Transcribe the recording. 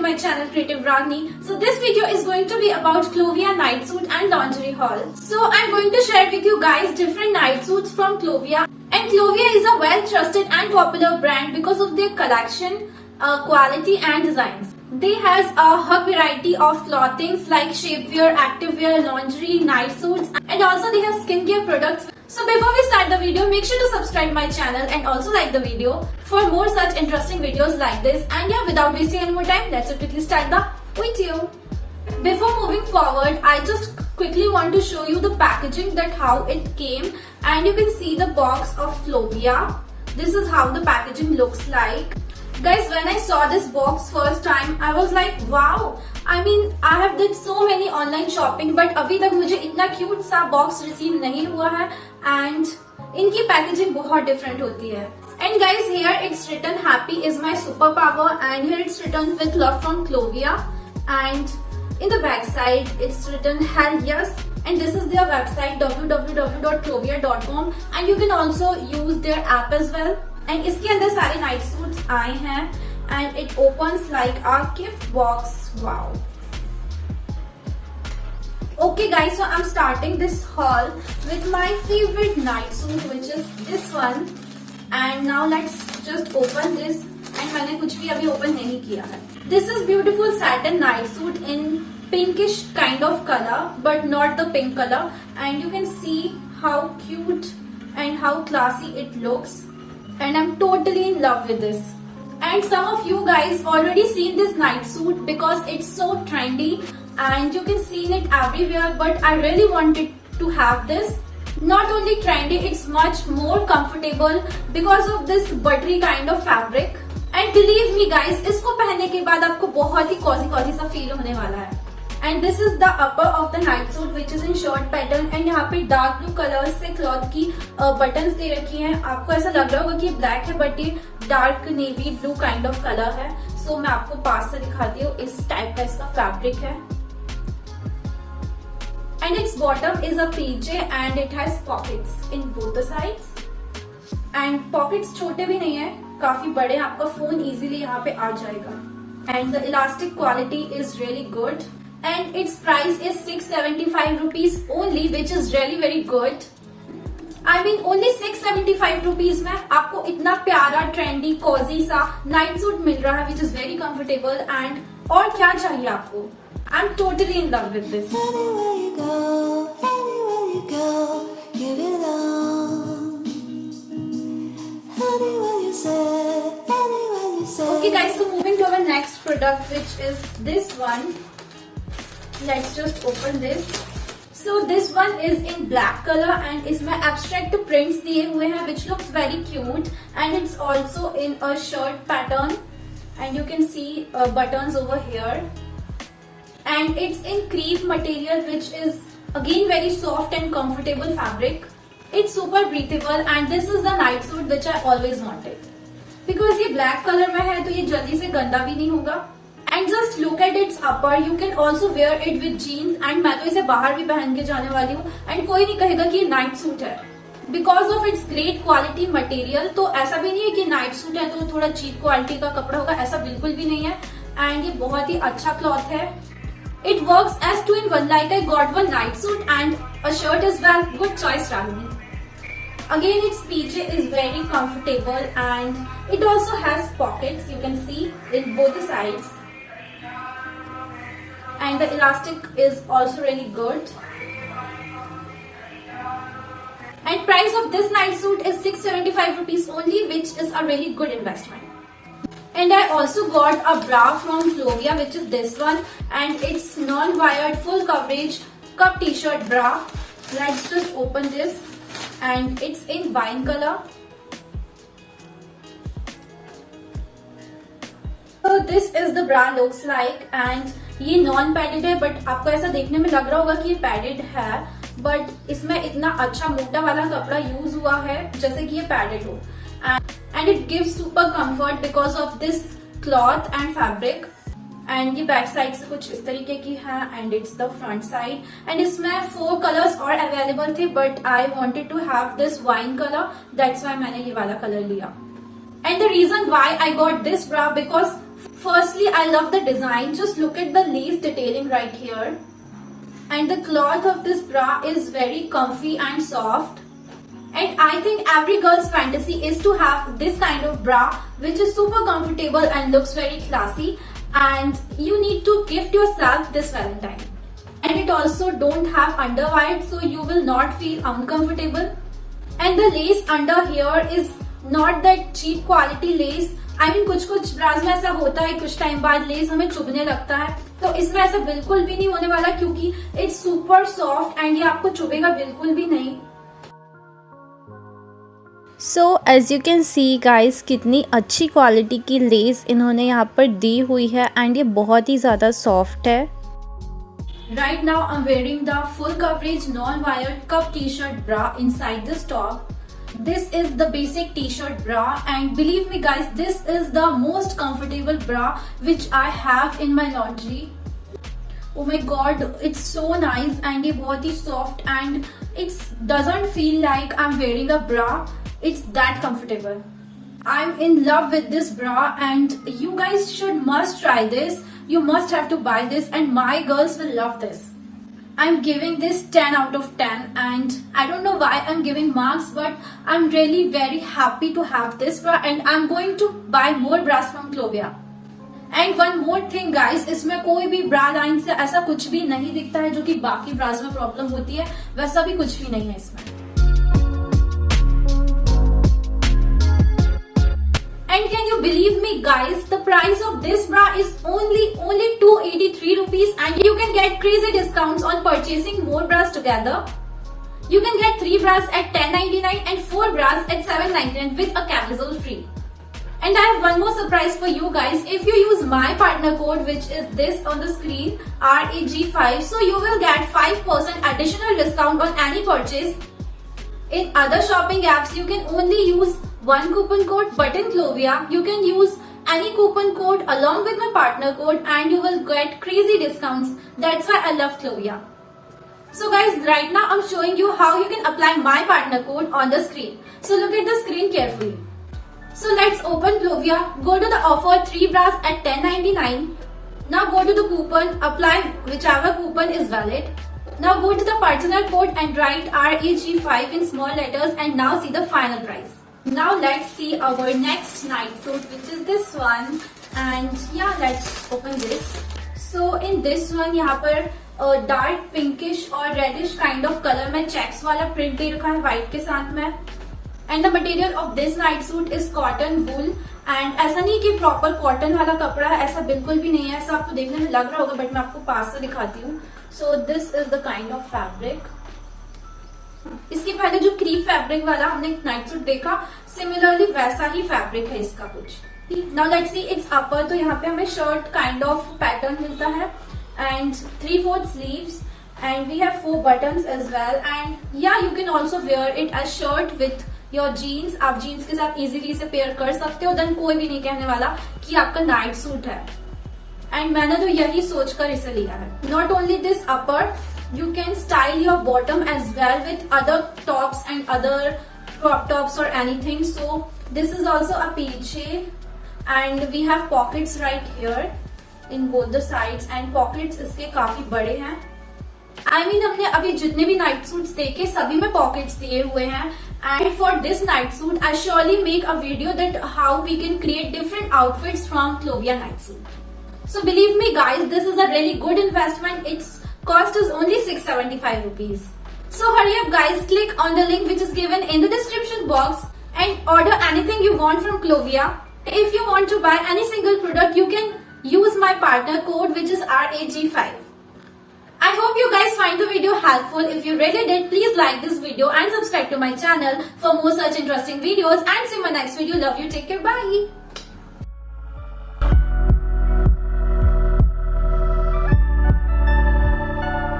to my channel Creative Ragni. So this video is going to be about Clovia night suit and lingerie haul. So I'm going to share with you guys different night suits from Clovia. And Clovia is a well trusted and popular brand because of their collection, quality and designs. They has a variety of clothings like shapewear, activewear, lingerie, night suits, and also they have skincare products. So before we start the video, make sure to subscribe my channel and also like the video for more such interesting videos like this. And yeah, without wasting any more time, let's quickly start the video. Before moving forward, I just quickly want to show you the packaging, that how it came, and you can see the box of Clovia. This is how the packaging looks like. Guys, when I saw this box first time, I was like, wow. I mean, I have did so many online shopping, but अभी तक मुझे इतना cute सा box receive नहीं हुआ है, and इनकी packaging बहुत different होती है. And guys, here it's written happy is my superpower, and here it's written with love from Clovia, and in the back side it's written hell yes. And this is their website www.clovia.com, and you can also use their app as well. And इसके अंदर सारे night suits आए हैं, and it opens like a gift box. Wow. Okay guys, so I'm starting this haul with my favorite night suit, which is this one. And now let's just open this. And मैंने कुछ भी अभी open नहीं किया है. This is beautiful satin night suit in pinkish kind of color, but not the pink color. And you can see how cute and how classy it looks. And I'm totally in love with this. And some of you guys already seen this night suit because it's so trendy and you can see it everywhere, but I really wanted to have this. Not only trendy, it's much more comfortable because of this buttery kind of fabric. And believe me guys, इसको पहनने के बाद आपको बहुत ही cozy सा feel होने वाला है. And this is the upper of the night suit, which is in short pattern. And यहाँ पे dark blue color से cloth की buttons दे रखी हैं. आपको ऐसा लग रहा होगा कि black है, but ये dark navy blue kind of color है. So मैं आपको पास से दिखाती हूँ. इस type का इसका fabric है. And its bottom is a PJ and it has pockets in both the sides. And pockets छोटे भी नहीं है, काफी बड़े हैं. आपका phone easily यहाँ पे आ जाएगा. And the elastic quality is really good. And its price is 675 rupees only, which is really very good. I mean only 675 rupees में आपको इतना प्यारा trendy cozy सा night suit मिल रहा है, which is very comfortable. And और क्या चाहिए आपको? I'm totally in love with this. Anywhere you go, you belong. Anywhere you say. Okay guys, so moving to our next product, which is this one. Let's just open this. So this one is in black color and इसमें abstract prints दिए हुए हैं, which looks very cute. And it's also in a shirt pattern, and you can see buttons over here. And it's in crepe material, which is again very soft and comfortable fabric. It's super breathable, and this is the night suit which I always wanted. Because ये black color में है, तो ये जल्दी से गंदा भी नहीं होगा. And just look at its upper. You can also wear it with jeans. And मैं तो इसे बाहर भी पहन के जाने वाली हूँ. And कोई नहीं कहेगा कि ये नाइट सूट है. Because of its great quality material. तो ऐसा भी नहीं है कि नाइट सूट है तो थोड़ा cheap quality का कपड़ा होगा. ऐसा बिल्कुल भी नहीं है. And ये बहुत ही अच्छा cloth है. It works as 2 in 1. Like I got one night suit and a shirt as well. Good choice, Ragini. Again, its PJ is very comfortable and it also has pockets. You can see in both the sides. And the elastic is also really good. And price of this night suit is 675 rupees only, which is a really good investment. And I also got a bra from Clovia, which is this one, and it's non-wired full coverage cup t-shirt bra. Let's just open this, and it's in wine color. So this is the bra looks like, and ये non padded है, but आपको ऐसा देखने में लग रहा होगा कि ये पैडेड है, बट इसमें इतना अच्छा मोटा वाला कपड़ा यूज हुआ है जैसे कि ये पैडेड हो. And it gives super comfort because of this cloth and fabric. And ये बैक साइड से कुछ इस तरीके की है, and it's the front side. And इसमें 4 कलर्स और अवेलेबल थे, but I wanted to have this wine colour, that's why मैंने ये वाला कलर लिया. And the reason why I got this bra, because Firstly, I love the design. Just look at the lace detailing right here. And the cloth of this bra is very comfy and soft. And I think every girl's fantasy is to have this kind of bra which is super comfortable and looks very classy. And you need to gift yourself this Valentine. And it also don't have underwire, so you will not feel uncomfortable. And the lace under here is not that cheap quality lace. I mean कुछ bras में ऐसा होता है कुछ time बाद less हमें चुभने लगता है, तो इसमें ऐसा बिल्कुल भी नहीं होने वाला क्योंकि इट्स सुपर सॉफ्ट एंड ये आपको चुभेगा बिल्कुल भी नहीं. So as you can see guys कितनी अच्छी क्वालिटी की लेस इन्होंने यहाँ पर दी हुई है एंड ये बहुत ही ज़्यादा सॉफ्ट है. Right now I'm wearing the full coverage non-wired cup t-shirt bra inside this top. This is the basic t-shirt bra and believe me guys, this is the most comfortable bra which I have in my laundry. Oh my god, it's so nice and ये बहुत ही soft and it doesn't feel like I'm wearing a bra. It's that comfortable. I'm in love with this bra and you guys should must try this. You must have to buy this and my girls will love this. I'm giving this 10 out of 10 and I don't know why I'm giving marks, but I'm really very happy to have this bra and I'm going to buy more bras from Clovia. And one more thing guys, इसमें कोई भी ब्रा line से ऐसा कुछ भी नहीं दिखता है जो कि बाकी ब्रास में प्रॉब्लम होती है, वैसा भी कुछ भी नहीं है इसमें. And can you believe me guys, the price of this bra is only 283 rupees and you can get crazy discounts on purchasing more bras together. You can get 3 bras at 10.99 and 4 bras at 7.99 with a camisole free. And I have one more surprise for you guys. If you use my partner code which is this on the screen, RAG5, so you will get 5% additional discount on any purchase. In other shopping apps you can only use one coupon code, but in Clovia you can use any coupon code along with my partner code and you will get crazy discounts. That's why I love Clovia. So guys, right now I'm showing you how you can apply my partner code on the screen. So look at the screen carefully. So let's open Clovia, go to the offer 3 bras at 10.99. Now go to the coupon, apply whichever coupon is valid. Now go to the partner code and write RAG5 in small letters and now see the final price. Now let's see our next night suit which is this one and yeah, let's open this. So in this one यहाँ पर dark pinkish और reddish kind of color में checks वाला print दे रखा है white के साथ में. And the material of this night suit is cotton wool and ऐसा नहीं कि proper cotton वाला कपड़ा है, ऐसा बिल्कुल भी नहीं है. ऐसा आपको देखने में लग रहा होगा but मैं आपको पास से दिखाती हूँ. So this is the kind of fabric. इसके पहले जो क्रीप फैब्रिक वाला हमने नाइट सूट देखा, सिमिलरली वैसा ही फैब्रिक है इसका कुछ. नाउ लेट्स सी इट्स अपर. तो यहाँ पे हमें शर्ट काइंड ऑफ पैटर्न मिलता है and 3/4 sleeves and we have 4 buttons as well and या you can also wear it as shirt with your jeans. आप जीन्स के साथ इजीली इसे पेयर कर सकते हो, देन कोई भी नहीं कहने वाला कि आपका नाइट सूट है. एंड मैंने तो यही सोचकर इसे लिया है. Not only this upper, you can style your bottom as well with other tops and other crop tops or anything. So this is also a peach and we have pockets right here in both the sides and pockets इसके काफी बड़े हैं. I mean हमने अभी जितने भी night suits देखे सभी में पॉकेट्स दिए हुए हैं. And for this night suit I surely make a video that how we can create different outfits from Clovia night suit. So believe me guys, this is a really good investment. Its cost is only 675 rupees. So hurry up guys, click on the link which is given in the description box and order anything you want from Clovia. If you want to buy any single product, you can use my partner code which is RAG5. I hope you guys find the video helpful. If you really did, please like this video and subscribe to my channel for more such interesting videos and see my next video. Love you, take care, bye.